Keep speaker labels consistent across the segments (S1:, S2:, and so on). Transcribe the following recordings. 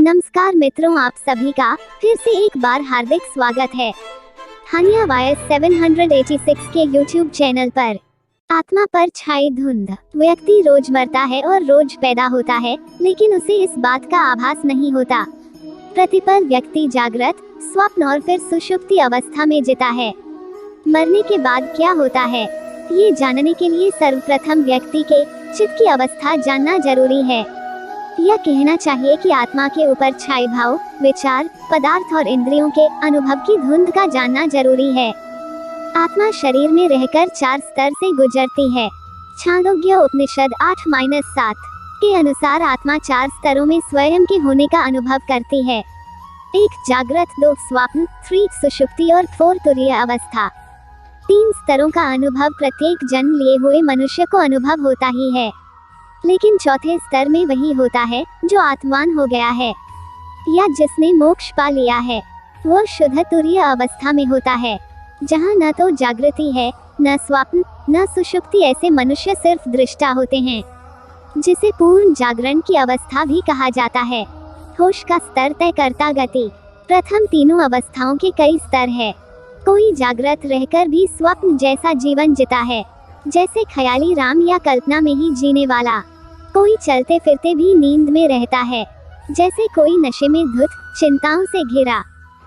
S1: नमस्कार मित्रों, आप सभी का फिर से एक बार हार्दिक स्वागत है हानिया वायस 786 के YouTube चैनल पर। आत्मा पर छाई धुंध। व्यक्ति रोज मरता है और रोज पैदा होता है, लेकिन उसे इस बात का आभास नहीं होता। प्रतिपल व्यक्ति जागृत, स्वप्न और फिर सुषुप्ति अवस्था में जीता है। मरने के बाद क्या होता है, ये जानने के लिए सर्वप्रथम व्यक्ति के चित्त की अवस्था जानना जरूरी है। यह कहना चाहिए कि आत्मा के ऊपर छाए भाव, विचार, पदार्थ और इंद्रियों के अनुभव की धुंध का जानना जरूरी है। आत्मा शरीर में रहकर 4 स्तर से गुजरती है। छांदोग्य उपनिषद 8-7 के अनुसार आत्मा 4 स्तरों में स्वयं के होने का अनुभव करती है। 1 जागृत, 2 स्वप्न, 3 सुषुप्ति और 4 तुरीय अवस्था। 3 स्तरों का अनुभव प्रत्येक जन्म लिए हुए मनुष्य को अनुभव होता ही है, लेकिन चौथे स्तर में वही होता है जो आत्मवान हो गया है या जिसने मोक्ष पा लिया है। वह शुद्ध तुरीय अवस्था में होता है, जहाँ न तो जागृति है, न स्वप्न, न सुषुप्ति। ऐसे मनुष्य सिर्फ दृष्टा होते हैं, जिसे पूर्ण जागरण की अवस्था भी कहा जाता है। होश का स्तर तय करता गति। प्रथम तीनों अवस्थाओं के कई स्तर है। कोई जागृत रहकर भी स्वप्न जैसा जीवन जीता है, जैसे ख्याली राम या कल्पना में ही जीने वाला। कोई चलते फिरते भी नींद में रहता है, जैसे कोई नशे में धुत, चिंताओं से घिरा,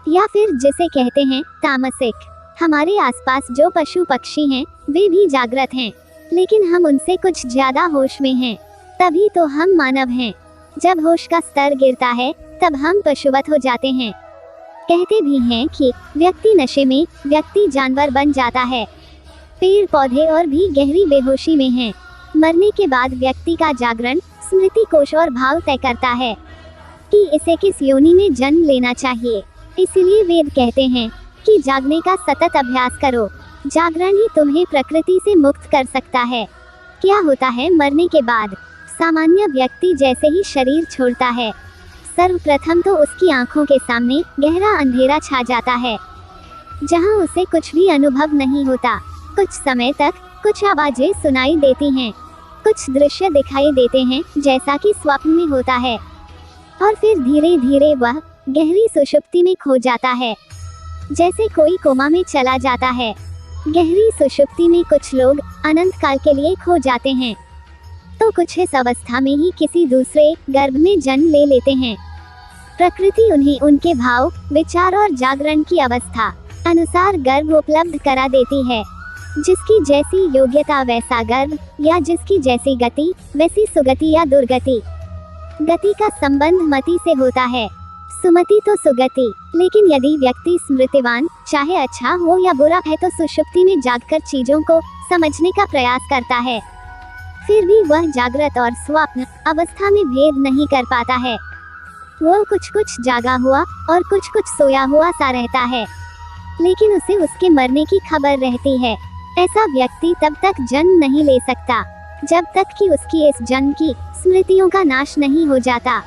S1: या फिर जिसे कहते हैं तामसिक। हमारे आसपास जो पशु पक्षी हैं, वे भी जागृत हैं, लेकिन हम उनसे कुछ ज्यादा होश में हैं। तभी तो हम मानव हैं। जब होश का स्तर गिरता है, तब हम पशुवत हो जाते हैं। कहते भी हैं कि व्यक्ति नशे में, व्यक्ति जानवर बन जाता है। पेड़ पौधे और भी गहरी बेहोशी में हैं। मरने के बाद व्यक्ति का जागरण स्मृति कोश और भाव तय करता है कि इसे किस योनि में जन्म लेना चाहिए। इसलिए वेद कहते हैं कि जागने का सतत अभ्यास करो। जागरण ही तुम्हें प्रकृति से मुक्त कर सकता है। क्या होता है मरने के बाद? सामान्य व्यक्ति जैसे ही शरीर छोड़ता है, सर्वप्रथम तो उसकी आंखों के सामने गहरा अंधेरा छा जाता है, जहां उसे कुछ भी अनुभव नहीं होता। कुछ समय तक कुछ आवाजें सुनाई देती हैं, कुछ दृश्य दिखाई देते हैं जैसा कि स्वप्न में होता है, और फिर धीरे धीरे वह गहरी सुषुप्ति में खो जाता है, जैसे कोई कोमा में चला जाता है। गहरी सुषुप्ति में कुछ लोग अनंत काल के लिए खो जाते हैं, तो कुछ इस अवस्था में ही किसी दूसरे गर्भ में जन्म ले लेते हैं। प्रकृति उन्हें उनके भाव, विचार और जागरण की अवस्था अनुसार गर्भ उपलब्ध करा देती है। जिसकी जैसी योग्यता वैसा गर्भ, या जिसकी जैसी गति वैसी सुगति या दुर्गति। गति का संबंध मति से होता है, सुमति तो सुगति। लेकिन यदि व्यक्ति स्मृतिवान, चाहे अच्छा हो या बुरा है, तो सुषुप्ति में जागकर चीजों को समझने का प्रयास करता है। फिर भी वह जागृत और स्वप्न अवस्था में भेद नहीं कर पाता है। वो कुछ जागा हुआ और कुछ सोया हुआ सा रहता है, लेकिन उसे उसके मरने की खबर रहती है। ऐसा व्यक्ति तब तक जन्म नहीं ले सकता जब तक कि उसकी इस जन्म की स्मृतियों का नाश नहीं हो जाता।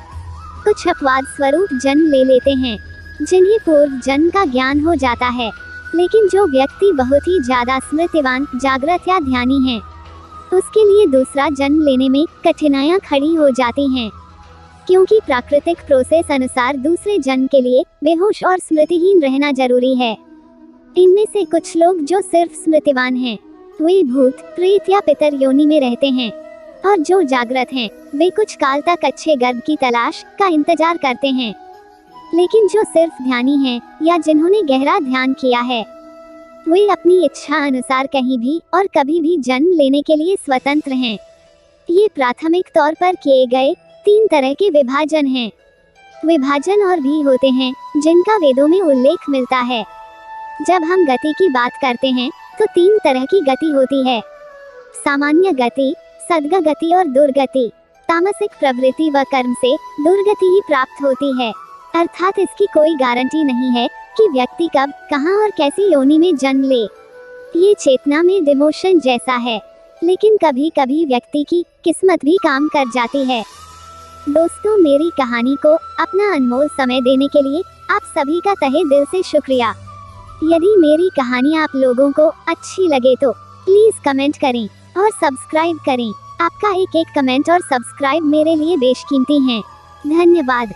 S1: कुछ अपवाद स्वरूप जन्म ले लेते हैं, जिन्हें पूर्व जन्म का ज्ञान हो जाता है, लेकिन जो व्यक्ति बहुत ही ज्यादा स्मृतिवान, जागृत या ध्यानी है, उसके लिए दूसरा जन्म लेने में कठिनाइयां खड़ी हो जाती हैं, क्योंकि प्राकृतिक प्रोसेस अनुसार दूसरे जन्म के लिए बेहोश और स्मृतिहीन रहना जरूरी है। इनमें से कुछ लोग जो सिर्फ स्मृतिवान हैं, वे भूत, प्रेत या पितर योनि में रहते हैं, और जो जागृत हैं, वे कुछ काल तक अच्छे गर्भ की तलाश का इंतजार करते हैं। लेकिन जो सिर्फ ध्यानी हैं, या जिन्होंने गहरा ध्यान किया है, वे अपनी इच्छा अनुसार कहीं भी और कभी भी जन्म लेने के लिए स्वतंत्र हैं। ये प्राथमिक तौर पर किए गए 3 तरह के विभाजन हैं। विभाजन और भी होते हैं, जिनका वेदों में उल्लेख मिलता है। जब हम गति की बात करते हैं, तो 3 तरह की गति होती है: सामान्य गति, सद्गति और दुर्गति। तामसिक प्रवृत्ति व कर्म से दुर्गति ही प्राप्त होती है, अर्थात इसकी कोई गारंटी नहीं है कि व्यक्ति कब, कहां और कैसी योनि में जन्म ले। ये चेतना में डिमोशन जैसा है, लेकिन कभी कभी व्यक्ति की किस्मत भी काम कर जाती है। दोस्तों, मेरी कहानी को अपना अनमोल समय देने के लिए आप सभी का तहे दिल से शुक्रिया। यदि मेरी कहानी आप लोगों को अच्छी लगे तो प्लीज कमेंट करें और सब्सक्राइब करें। आपका एक कमेंट और सब्सक्राइब मेरे लिए बेशकीमती हैं। धन्यवाद।